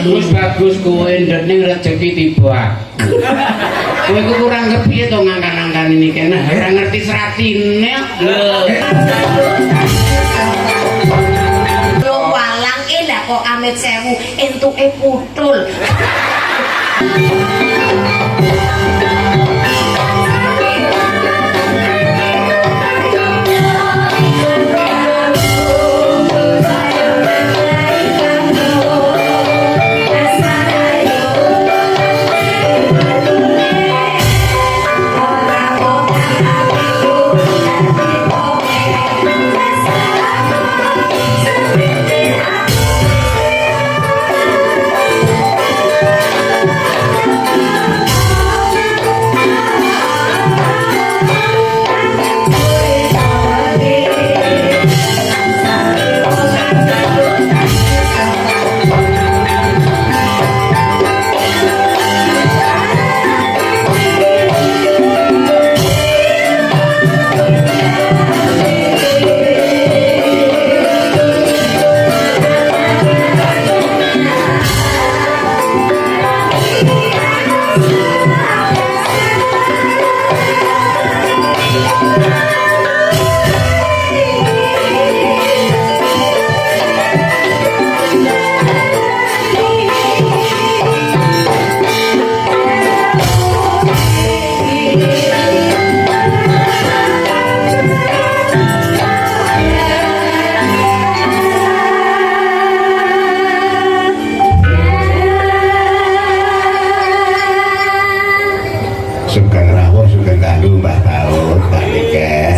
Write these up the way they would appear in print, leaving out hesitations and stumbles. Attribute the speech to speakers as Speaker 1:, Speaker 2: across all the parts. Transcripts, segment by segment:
Speaker 1: bagus kowe ndek ning rezeki tiba. Kowe ku kurang kepiye to ngangkan-angkan ini kene ora ngerti seratine lho.
Speaker 2: Walang lah kok amit sewu entuke putul.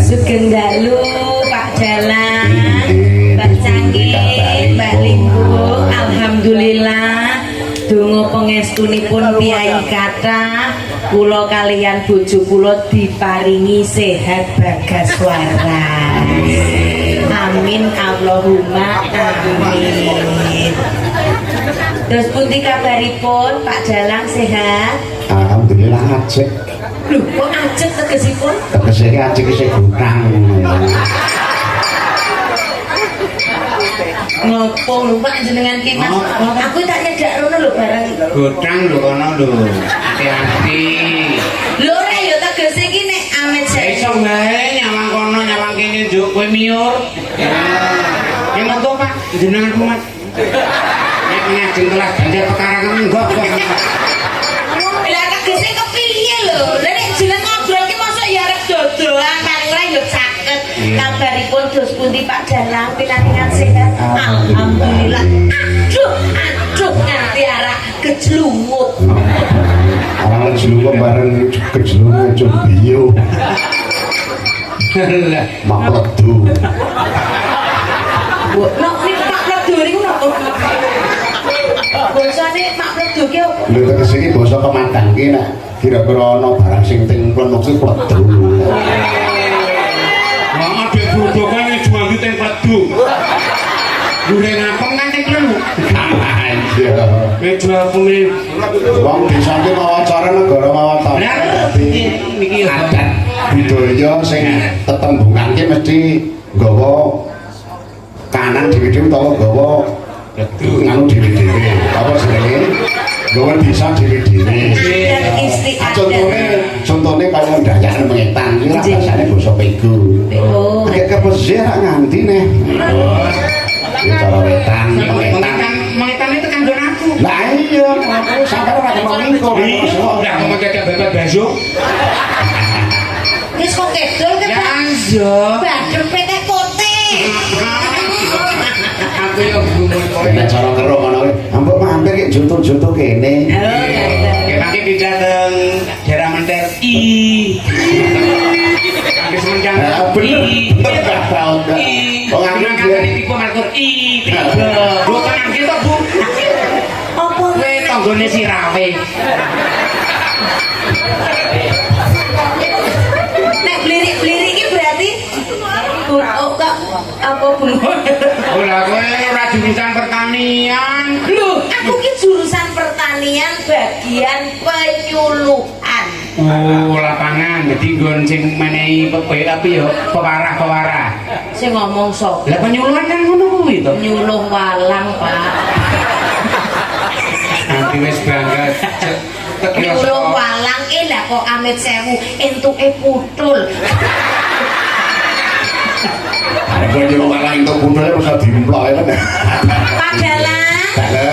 Speaker 2: Sugeng dalu Pak Jalang, Mbak Canggih, Mbak Linggo, alhamdulillah donga pangestunipun piyai kathah kula kaliyan bojo kula diparingi sehat bagas waras. Amin Allahumma amin. Terus pundi kabaripun Pak Jalang sehat?
Speaker 3: Alhamdulillah ajek.
Speaker 2: Lho, kok ajek tegesipun?
Speaker 3: Tegese ajek isih gutang.
Speaker 2: Ngopo lho Pak jenengan ki Mas? Aku tak nyedak rono lho bareng.
Speaker 1: Gotang lho kono lho. Hati-hati.
Speaker 2: Lho ora ya tegese iki nek amit
Speaker 1: Ya iso bae nyawang kono nyawang kene njuk kowe miur. Ya monggo Pak, jenengan kumat. Nek ngajeng telah banjir pekarangan enggak kok.
Speaker 2: Lah tegese kepiye lho? Lah nek jeneng ngobrol ki mosok ya arep dodolan paling ora ya caket. Kabaripun dos pundi Pak Jalang pinangan sehat? Alhamdulillah. Aduh nganti arah kejlungut.
Speaker 3: Orang kejlungut bareng kejlungut bio.
Speaker 1: Lah,
Speaker 3: Mak ledu.
Speaker 2: Nek Pak Ledu niku napa? Bosane Pak Ledu ki opo?
Speaker 3: Lho tegese iki basa Kematang ki nek kira-kira ana barang sing ting plenuk sing ledu.
Speaker 1: Mama dek grobokan jual di teng Pledu. Gure ngapeng kan teng Pledu.
Speaker 3: Iya.
Speaker 1: Nek jual kuwi
Speaker 3: Wong desa iki mawa cara negara mawa tata.
Speaker 1: bener niki
Speaker 3: Adat budaya sing tetembungan ki mesti nggawa kanan dhewe-dhewe utawa nggawa nganu dhewe-dhewe. Apa jenenge? Nggawa desa dhewe-dhewe.
Speaker 2: Dan istiadat.
Speaker 3: Contohnya kalau Dayak Mengetan iki ra basane basa Pegu.
Speaker 2: Oh.
Speaker 3: Nek kepesih ra nganti neh. Cara wetan Mengetan.
Speaker 1: Mengetan itu kan don aku.
Speaker 3: Lah iya, aku sampe ora kemengko.
Speaker 1: Udah mau ngajak bebek baso.
Speaker 2: Wis kok kedul ke
Speaker 1: Ya
Speaker 2: Pak?
Speaker 1: anjo.
Speaker 2: Badhe PT kote.
Speaker 1: Aku yo gumun kowe.
Speaker 3: Nek cara karo ngono kuwi, ampun mampir ki juntu-juntu kene.
Speaker 1: Oke, nanti di dateng daerah Menter I. Nanti semenjang
Speaker 3: Bener. Enggak tahu enggak. Wong aku
Speaker 1: Kan tadi tipe markur I. Bukan angin toh Bu.
Speaker 2: Apa
Speaker 1: Kowe tanggone sirawe.
Speaker 2: nek blirik-blirik iki berarti oh kok apa Bu?
Speaker 1: Ora kowe ora jurusan pertanian.
Speaker 2: Loh, aku ki jurusan pertanian bagian penyuluhan.
Speaker 1: Oh, lapangan. Jadi nggon sing menehi apa ya? Pewarah-pewarah.
Speaker 2: Sing ngomong sapa?
Speaker 1: Lah penyuluhan kan ngono kuwi to.
Speaker 2: Nyuluh walang, Pak.
Speaker 1: Nanti wis banget.
Speaker 2: Nyulung walang lah kok amit sewu entuke putul.
Speaker 3: Aku nyuruh malah itu budaya bisa dimplok ya kan.
Speaker 2: Pak Dalang,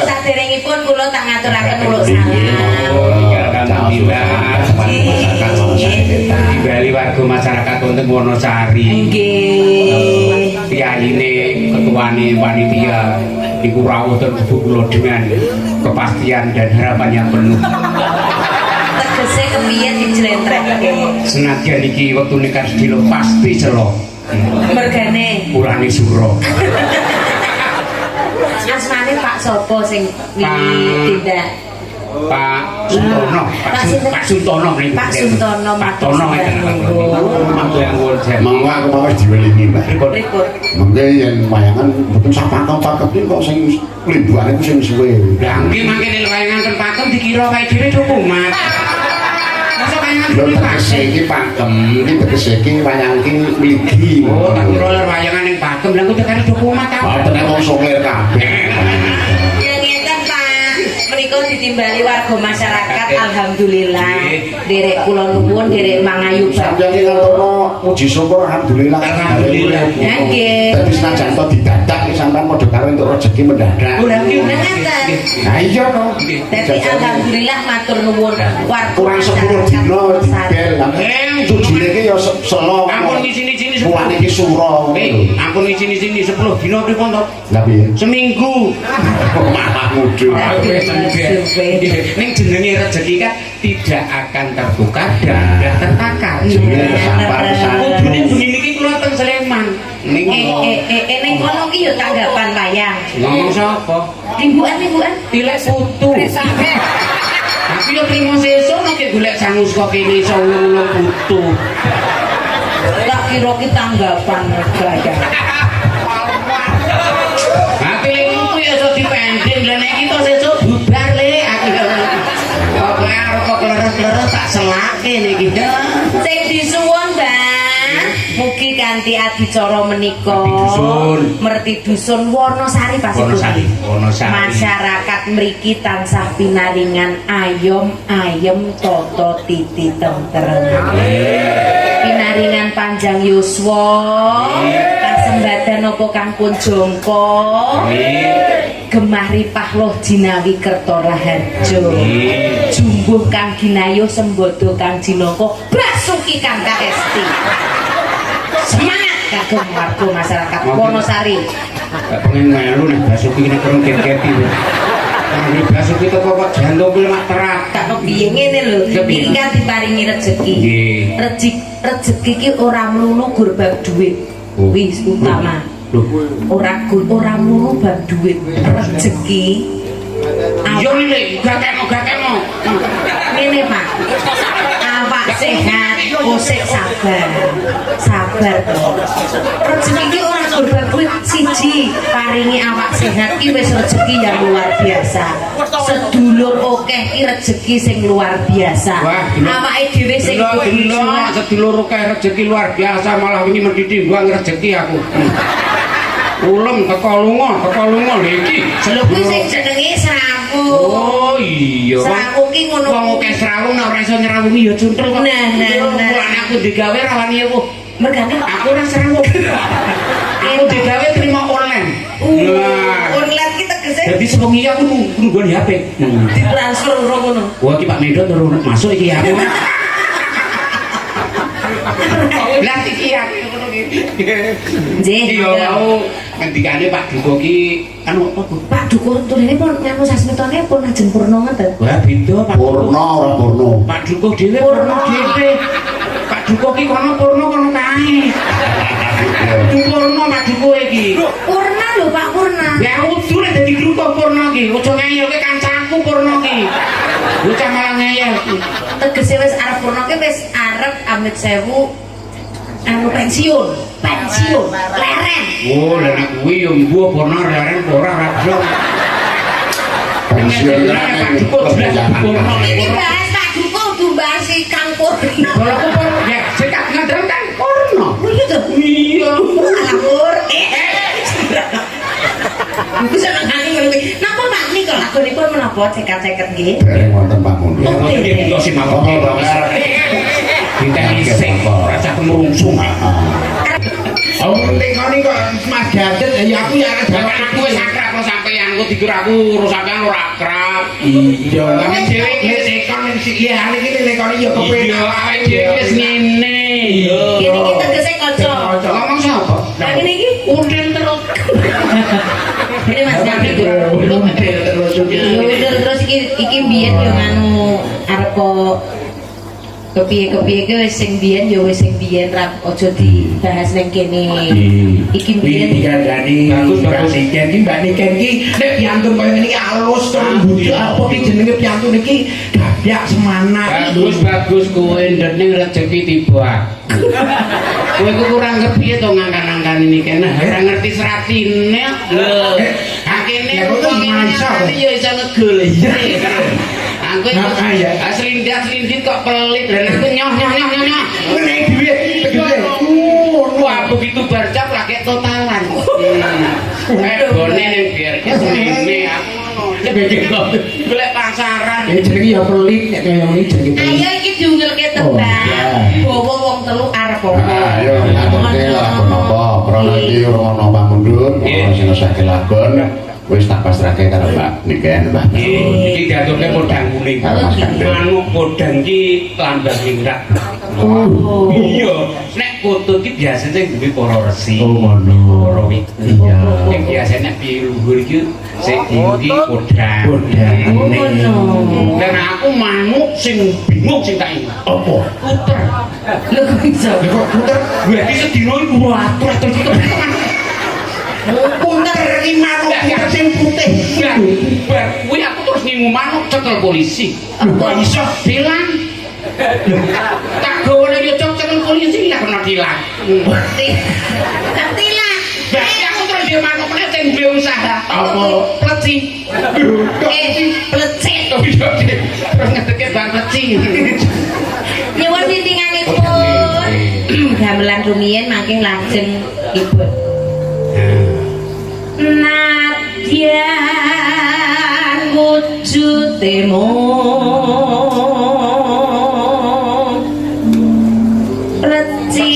Speaker 2: saderengipun kula tak ngaturaken uluk salam.
Speaker 1: Di Bali warga masyarakat untuk Wonosari.
Speaker 2: Nggih.
Speaker 1: Piyayine ketuane panitia iku rawuh ten kula dengan kepastian dan harapan yang penuh.
Speaker 2: Tegese kepiye dijlentrekke.
Speaker 1: Senadyan iki wektune kadilo pasti celok.
Speaker 2: Mergane
Speaker 1: Urane suro.
Speaker 2: asmane Pak sapa sing tindak?
Speaker 1: Pak Suntono, Pak Suntono nih.
Speaker 2: Pak Suntono
Speaker 1: Pak Tono itu. Mantu yang ngurus.
Speaker 3: Mangga aku mau diwelingi Mbak.
Speaker 2: Ripun.
Speaker 3: Mangga yen wayangan mboten sak pakem iki kok sing limbuane ku sing suwe.
Speaker 1: Lah nggih mangke nek wayangan ten pakem dikira wae dhewe cukumat. Masa wayangan
Speaker 3: Lho
Speaker 1: dhewe
Speaker 3: tegese iki pakem, iki tegese iki wayang iki mligi.
Speaker 1: Oh, tak kira oleh wayangan ning pakem lha kok tekane cukumat ta.
Speaker 3: Boten wong songir kabeh.
Speaker 2: Ya ngeten Pak, menika ditimbali warga masyarakat alhamdulillah. Derek kula nuwun, derek mangayu
Speaker 3: Sampeyan iki ngantono puji syukur alhamdulillah.
Speaker 1: Alhamdulillah.
Speaker 2: Nggih.
Speaker 3: Dadi senajan to didadak iki sampean padha karo entuk rezeki mendadak.
Speaker 1: Ulah nggih
Speaker 2: Ngeten.
Speaker 3: Nah iya to.
Speaker 2: Dadi alhamdulillah matur nuwun warga
Speaker 3: Kurang 10 dina dibel. Tujine iki ya selo.
Speaker 1: Ampun sini-sini
Speaker 3: Mulane iki suro.
Speaker 1: ampun sini 10 dina pripun to?
Speaker 3: Lah piye?
Speaker 1: Seminggu.
Speaker 3: Malah mudhun.
Speaker 1: Ning jenenge rezeki kan tidak akan tertukar dan tidak tertakar.
Speaker 3: Jenenge kesampar pisan.
Speaker 1: Kudune bengi niki kula teng Sleman. Ning
Speaker 2: ning kono ki ya tanggapan wayang.
Speaker 1: ngomong sapa?
Speaker 2: Timbukan.
Speaker 1: Tilek putu. Tapi yo trimo sesuk nek golek sangu saka kene iso ulung putu.
Speaker 2: Tak kira ki tanggapan gaya.
Speaker 1: Hati itu ya iso dipending lha nek kita sesuk bubar le aku yo. Kok arep kleres-kleres tak selake niki.
Speaker 2: Sing disuwun, Mbak, mugi kanthi adicara menika merti dusun Wonosari
Speaker 1: Wonosari.
Speaker 2: masyarakat mriki tansah pinaringan ayem tata titi tentrem. Pinaringan panjang yuswa, kasembadan apa kang pun jangka, gemah ripah loh jinawi kerta raharja, jumbuh kang ginayuh sembodo kang jinangka, basuki kang kaesti. Semangat kagem warga masyarakat Wonosari.
Speaker 1: Gak pengen melu nek basuki nek kurang keti. Nek basuki teko kok jantung kuwi mak terat.
Speaker 2: Tak kepiye ngene lho, iki kan diparingi rezeki. Rezeki ki ora mlulu gur bab dhuwit. Wis utama. Ora mlulu bab dhuwit. Rezeki.
Speaker 1: Yo lek gak kemo.
Speaker 2: Ngene Pak. Awak sehat, osek sabar. Rezeki ki ora gur bab dhuwit siji, paringi awak sehat ki wis rezeki yang luar biasa. Sedulur akeh ki rezeki sing luar biasa. Awake dhewe sing kudu
Speaker 1: sedulur akeh rezeki luar biasa malah wingi mendhiti buang rezeki aku. Ulem teko lunga lho iki.
Speaker 2: Lho kuwi sing jenenge srawu.
Speaker 1: Oh iya.
Speaker 2: Srawu ki ngono.
Speaker 1: Wong akeh srawu nek ora iso nyrawungi ya cuntel kok. Mulane aku digawe rawani aku.
Speaker 2: Mergane
Speaker 1: Aku ora srawu. Aku digawe terima online.
Speaker 2: Online ki tegese
Speaker 1: Jadi sewengi aku nungguan HP.
Speaker 2: ditransfer ora ngono.
Speaker 1: Wah iki Pak Mendo terus masuk iki aku. Lah iki aku ngono iki.
Speaker 2: Nggih.
Speaker 1: Iya mau ngendikane Pak Duko ki anu apa Bu?
Speaker 2: Pak Duko turune pun nganu sasmitone pun ajeng purna ngoten.
Speaker 1: Wah beda Pak.
Speaker 3: Purna ora purna.
Speaker 1: Pak Duko dhewe purna dhewe. Pak Duko ki kono purna kono kae. Purna Pak Duko iki.
Speaker 2: Purna lho Pak Purna.
Speaker 1: Ya udur dadi grup purna ki. Ojo ngeyelke kancaku purna ki. Bocah malah ngeyel.
Speaker 2: Tegese wis arep purna ki wis arep amit sewu anu pensiun leren.
Speaker 1: Oh, lha nek kuwi yo mbuh purna leren ora radong.
Speaker 3: Pensiun
Speaker 1: Pak Duko jelas purna.
Speaker 2: Iki bahas Pak Duko kudu bahas si Kang Purna.
Speaker 1: Kalau aku purna ya cekak ngadem kan purna.
Speaker 2: Oh iya to.
Speaker 1: Iya.
Speaker 2: Alah Pur. Bisa nangani ngono kuwi. Napa Pak nika lagunipun menapa ceket-ceket nggih?
Speaker 3: Dereng wonten pamundur.
Speaker 1: Ya ngoten nggih kula si mawon. Kita isih rasa penungsung.
Speaker 4: Oh, tekoni kok Mas Gadet ya aku ya
Speaker 1: Aku wis akrab karo sampeyan, kok dikira aku urus sampeyan ora akrab.
Speaker 4: iya.
Speaker 1: Tapi dhewe iki
Speaker 4: tekon iki iya iki lekoni ya kepenak.
Speaker 1: iya awake dhewe wis ngene.
Speaker 2: Kene iki tegese kanca.
Speaker 1: Ngomong sapa?
Speaker 2: Lah ngene iki
Speaker 1: Undel terus.
Speaker 2: ini Mas Gadet. Terus iki biyen yo nganu arep kepiye-kepiye ke wis sing biyen ya wis sing biyen ra aja dibahas ning kene. Iki biyen
Speaker 4: dikandani bagus Niken iki Mbak Niken iki nek piantun koyo ngene iki alus to mbudi apa iki jenenge piantun iki gabyak semangat.
Speaker 1: Bagus kowe ndene rezeki tiba. Kowe ku kurang kepiye to ngangkan-ngangkan ini kene ora ngerti seratine. Lho, akene wong iki ya iso ngegol. Aku selindit kok pelit dan aku nyoh.
Speaker 4: Nek duit tegese.
Speaker 1: Wah begitu barcap lagi totalan. Bone ning biar kesene aku golek pasaran.
Speaker 4: Jenenge ya pelit nek kaya ngene jenenge.
Speaker 2: ayo iki diunggulke tembang. Bawa wong telu arep apa?
Speaker 3: Ayo ngaturke lagun apa? Krana iki ora ana pamundur, ora sing ngesake lagun. Wis tak pasrahke karo Mbak Niken, Mbak.
Speaker 1: Iki gaturke podang kuning. Anu podang iki lambang ningrak.
Speaker 4: Oh.
Speaker 1: Iya, nek foto iki biasane duwe para resi.
Speaker 4: Oh ngono.
Speaker 1: Para wit.
Speaker 4: Iya.
Speaker 1: Nek biasane piye luhur iki sing tinggi podang.
Speaker 4: Podang
Speaker 2: Oh,
Speaker 4: kuning.
Speaker 2: ngono.
Speaker 1: Dan aku manuk sing bingung sing tak ingat.
Speaker 4: Apa?
Speaker 1: Puter.
Speaker 2: Lho kok iso?
Speaker 4: Lha kok puter?
Speaker 1: Berarti sedina iku watur
Speaker 4: Puter iki manuk sing putih.
Speaker 1: bar kuwi aku terus ngingu manuk cekel polisi.
Speaker 4: Kok iso?
Speaker 1: Bilang tak gawe yo cekel polisi lah kena dilang.
Speaker 2: Ngerti lah.
Speaker 1: Berarti aku terus dia manuk meneh sing duwe usaha.
Speaker 4: Apa?
Speaker 1: Pleci.
Speaker 2: Plecet.
Speaker 1: Oh iya. Terus ngedeke bang pleci.
Speaker 2: Nyuwun titinganipun. Gamelan rumiyin mangking lajeng ibu. Nadyan wujude mung reci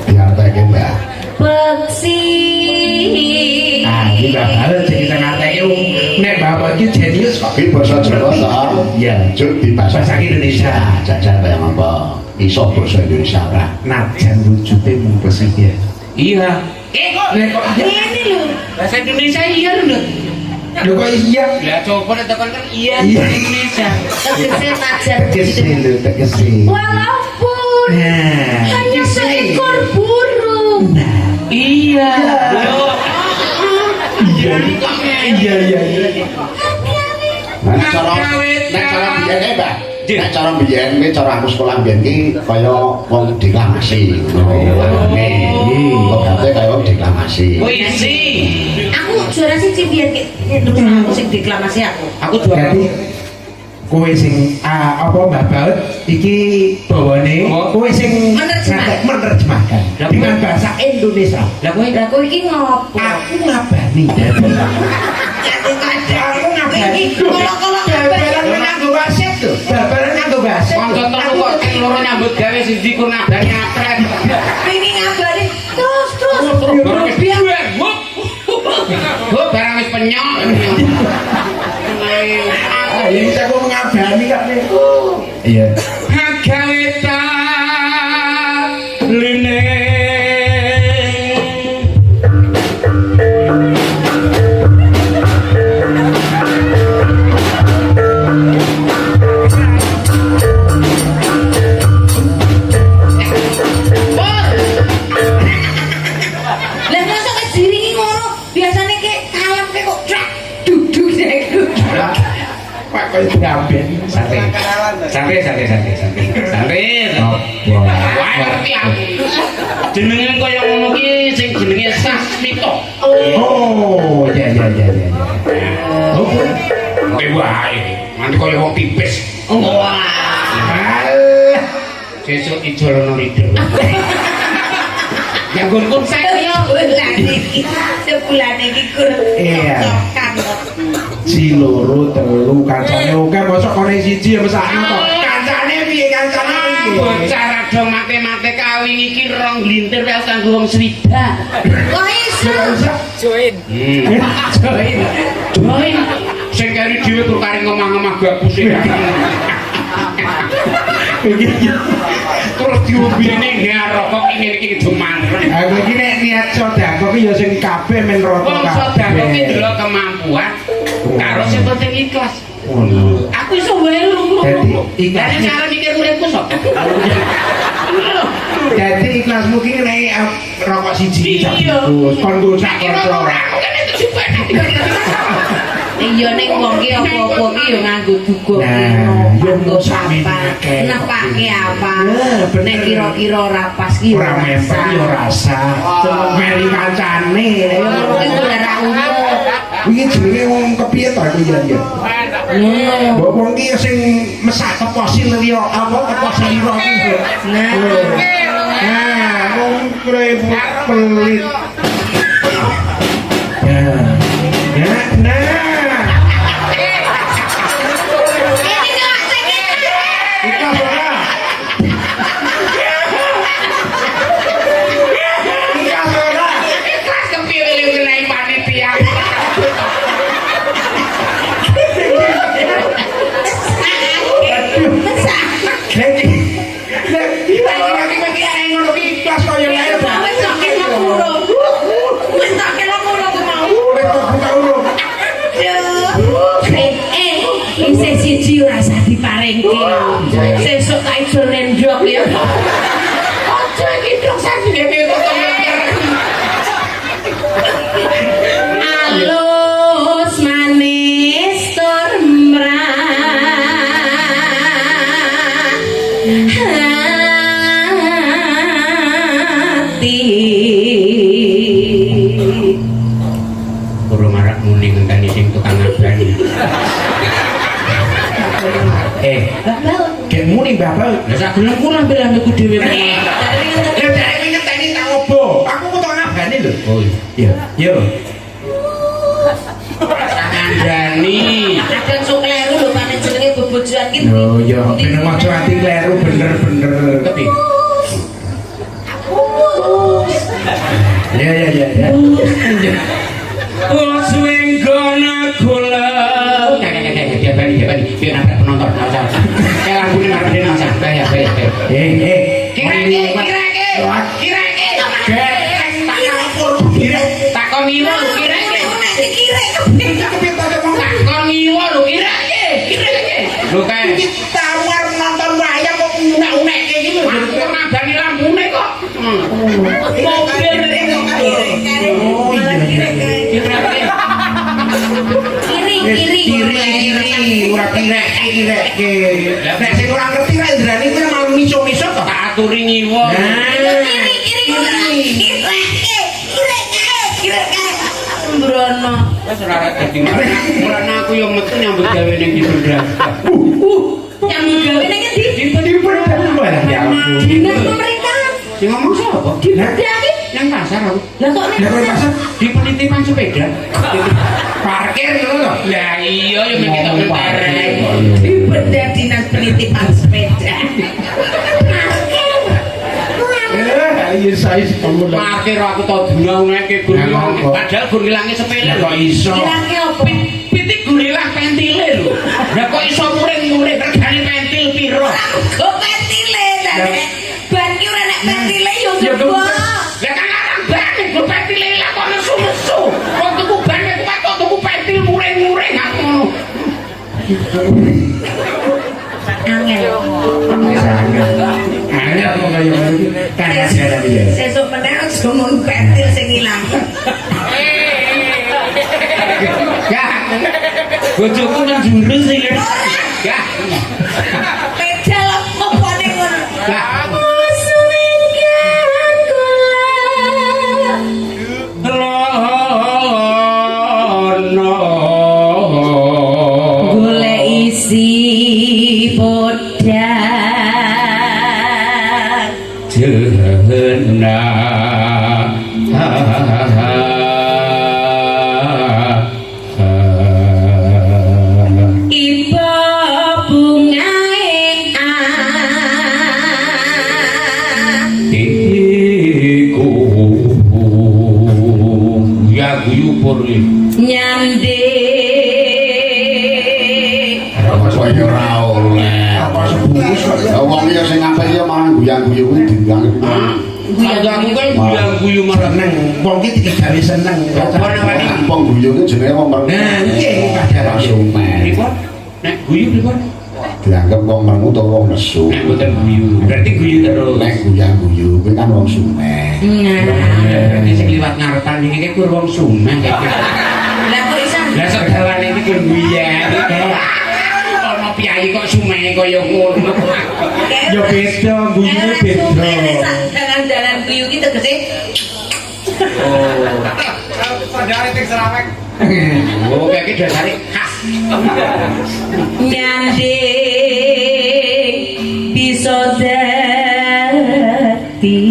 Speaker 3: Diarteke Mbak.
Speaker 2: peksi
Speaker 4: Ah, iki bakal cerita ngateke nek bapak iki jenius kok.
Speaker 3: Iki basa Jawa ta?
Speaker 4: Iya.
Speaker 3: Juk di bahasa
Speaker 4: Bahasa Indonesia.
Speaker 3: Jajal kaya apa? Iso basa Indonesia ora?
Speaker 4: Najan wujude mung pesik ya.
Speaker 1: Iya. Kok
Speaker 4: Nek kok
Speaker 2: ini lho
Speaker 1: bahasa Indonesia iya lho.
Speaker 4: lho kok iya.
Speaker 1: Lah coba nek tekan kan iya
Speaker 4: Iya.
Speaker 1: Indonesia.
Speaker 2: tegese najan
Speaker 4: Tegese lho, tegese.
Speaker 2: walaupun
Speaker 4: Nah,
Speaker 2: hanya seekor burung
Speaker 1: Iya.
Speaker 4: Iya.
Speaker 3: Nah, cara biyen Mbak. Nek cara biyen iki cara aku sekolah biyen iki kaya wong deklamasi ngono. Kok kate kaya wong deklamasi.
Speaker 1: Puisi.
Speaker 2: aku juara siji biyen terus aku sing deklamasi aku
Speaker 1: Aku
Speaker 4: Jadi kowe sing apa Mbak Baut iki bawane kowe sing menerjemahkan dengan bahasa Indonesia.
Speaker 1: Lah kowe
Speaker 2: aku iki ngopo
Speaker 4: Aku ngabani. Aku ngabani.
Speaker 2: kalau
Speaker 4: Babaran nganggo wasit lho. Babaran nganggo wasit.
Speaker 1: kanca telu kok sing loro nyambut gawe siji ku nabani atret.
Speaker 2: ini ngabari terus
Speaker 1: Biar gua barang wis penyok.
Speaker 4: Ah, ini saya mau ngabani kak nih. Iya.
Speaker 1: Gawe ta lene.
Speaker 2: lah masa ke diringi ngono biasanya kayak kalem kayak kok crak duduk deh
Speaker 4: Pak kau ngaben.
Speaker 1: Santai. Wah, ngerti aku. Jenenge kaya ngono ki sing jenenge Sasmito.
Speaker 4: Oh, ya. Oh,
Speaker 1: Kowe wae. Nanti kaya wong tipis.
Speaker 2: wah
Speaker 4: alah.
Speaker 1: Sesuk ijol ono lido. yang gun saya
Speaker 2: sebulan iki kur
Speaker 4: Iya.
Speaker 2: cocokan
Speaker 4: si loro telu kancane oke mosok kone siji ya mesakno to kancane piye kancane piye
Speaker 1: bocah rada mate-mate kawin iki rong glintir wae kanggo wong swidak
Speaker 2: kok iso
Speaker 4: join
Speaker 1: sing kari dhewe tur kari ngomong-ngomong gak pusing terus diombene ngarokok ngene iki demanren
Speaker 4: aku iki nek niat sedekah ki ya sing kabeh men rata
Speaker 1: wong sedekah ki ndelok kemampuan karo sing penting ikhlas aku iso wae lho
Speaker 4: Dadi ikhlas
Speaker 1: cara mikir uripku sapa
Speaker 4: dadi ikhlasmu ki nek rokok siji
Speaker 1: Iya.
Speaker 4: kon go sak kanca
Speaker 2: iya ning wong ki apa-apa ki ya nganggo dugong
Speaker 4: Nah,
Speaker 2: nganggo
Speaker 4: yo
Speaker 2: sampai nepake apa
Speaker 4: bener.
Speaker 2: nek kira-kira ora pas ki
Speaker 4: ora memper yo rasa meli kancane
Speaker 2: iki ora umum
Speaker 4: iki jenenge wong kepiye to iki ya mbok wong ki sing mesak keposil liya apa keposil liya iki nah wong krepot pelit nah ikhlas ora ikhlas ora
Speaker 1: ikhlas kepilih ngenai panitia
Speaker 2: siji ora usah diparengke sesuk tak iso nendok ya
Speaker 1: aja iki dong sakjane kok
Speaker 2: alus manis tur hati
Speaker 1: Puro marak muni ngenteni sing tukang abani
Speaker 4: Gen muni bapak.
Speaker 1: lah sak gelem kula ambil ambilku dhewe
Speaker 4: Lah dari ngenteni tak opo? Aku kok ngabane lho.
Speaker 1: oh
Speaker 4: Iya. Yo.
Speaker 1: ngandani
Speaker 2: kadang sok kleru lho panen jenenge bebojoan ki
Speaker 4: Yo yo, bener maca ati kleru bener-bener.
Speaker 1: tapi
Speaker 4: Ya ya ya ya.
Speaker 1: swing gonna kula dia bani biar nabrak penonton kayak lampu ini marah dia nasa kayak kira-kira takon iwo kira-kira takon iwo lu kira-kira lu kayak
Speaker 4: Tawar nonton wayang kok unek-unek kayak gitu.
Speaker 1: aku nabani lampune kok mobil
Speaker 2: kiri
Speaker 4: ora kirek ke. Nek sing ora ngerti ra ndrani kuwi malu miso-miso kok.
Speaker 1: tak aturi nyiwo
Speaker 2: Brono
Speaker 1: wis ora dadi mulane aku yo metu nyambut gawe ning Kidul Drasta
Speaker 2: yang gawe ning ndi
Speaker 4: Di mana ya ampun.
Speaker 2: dinas pemerintahan
Speaker 1: sing ngomong sapa
Speaker 2: dinas iki
Speaker 1: nang pasar aku
Speaker 2: lah kok ning
Speaker 4: Lah kok pasar
Speaker 1: di penitipan sepeda
Speaker 4: parkir ngono to.
Speaker 1: lah iya yo mek kita mentareng
Speaker 2: di benda dinas penitipan sepeda
Speaker 4: Iya sais kamu lho.
Speaker 1: parkir aku tau dunau nek gur padahal gur ngilangi sepele
Speaker 4: Kok iso?
Speaker 2: bilangnya apa
Speaker 1: pitik gur ilang pentile lho lah kok iso muring-muring regane pentil piro
Speaker 2: kok pentile ban ki ora nek pentile yo
Speaker 4: Ya,
Speaker 2: gede
Speaker 1: lah kan larang banget gur pentile ilang kok nesu-nesu kok tuku ban kuat kok tuku pentil muring-muring aku ngono
Speaker 2: angel
Speaker 4: Ada apa kaya ngono kan ada dia.
Speaker 2: sesuk meneh aja mung pentil sing ilang
Speaker 1: ya bojoku nang jurus iki ya
Speaker 2: pedal apa ning ngono
Speaker 1: ya
Speaker 2: golek isi podang
Speaker 1: jenah guyu pur iki.
Speaker 2: Nyande.
Speaker 3: Kaya ora oleh. Apa sebungkus kok ya wong ya sing apik ya malah guyang-guyu kuwi dianggep.
Speaker 1: Aku kan guyu marang
Speaker 4: Seneng, wong iki digawe seneng.
Speaker 1: apa namanya?
Speaker 3: Wong guyu ki jenenge wong merengut.
Speaker 4: Nah, nggih kadang
Speaker 3: Sumen.
Speaker 1: Pripun? Nek guyu pripun?
Speaker 3: Dianggap wong merengut utawa wong nesu.
Speaker 1: Nek mboten guyu. Berarti guyu terus.
Speaker 3: Nek guyang-guyu kuwi kan wong sumen.
Speaker 1: Berarti sing liwat ngarepan iki kuwi wong Sumeh.
Speaker 2: Lah kok iso?
Speaker 1: Lah sedawane iki kuwi guyen. Ono piyayi kok Sumeh kaya ngono.
Speaker 4: ya beda, guyune beda.
Speaker 2: Dalan-dalan guyu ki tegese
Speaker 1: Oh, kayak gitu dasare khas.
Speaker 2: nyande bisa dadi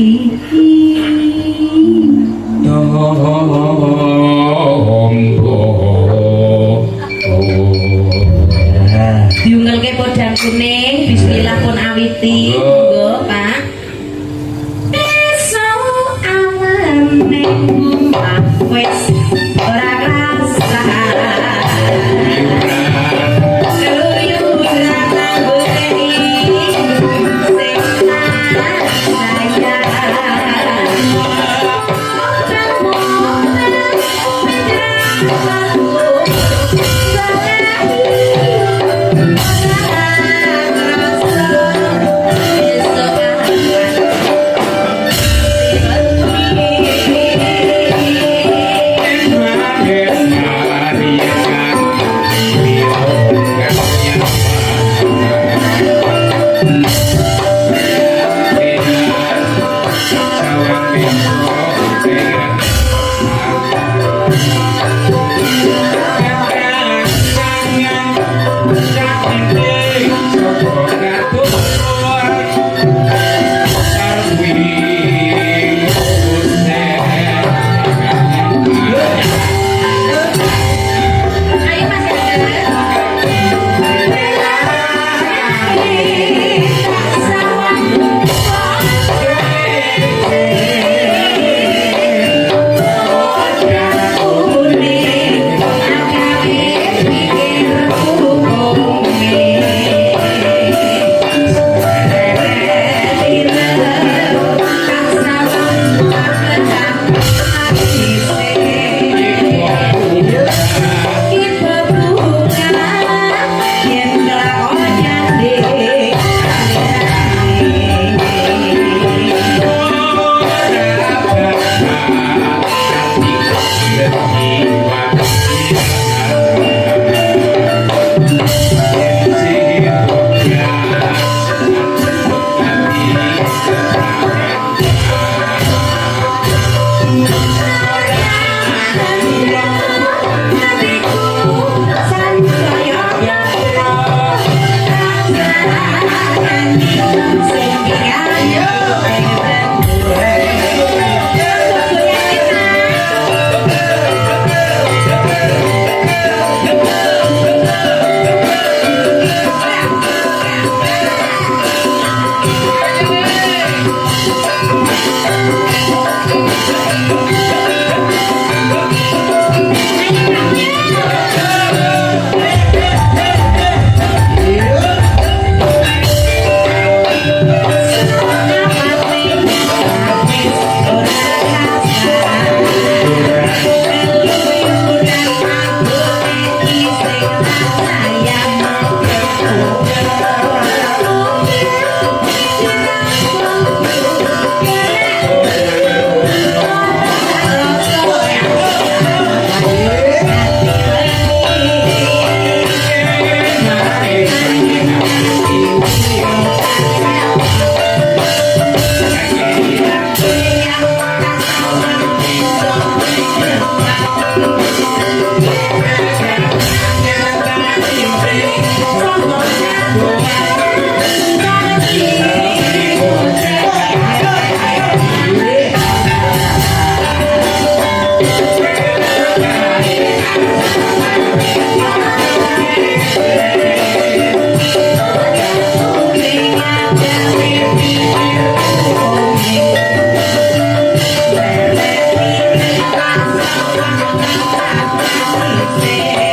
Speaker 2: diungelke podang kuning bismillah pun awiti monggo Pak esuk awan ning wis ora rasa keluyuran ambune sing Say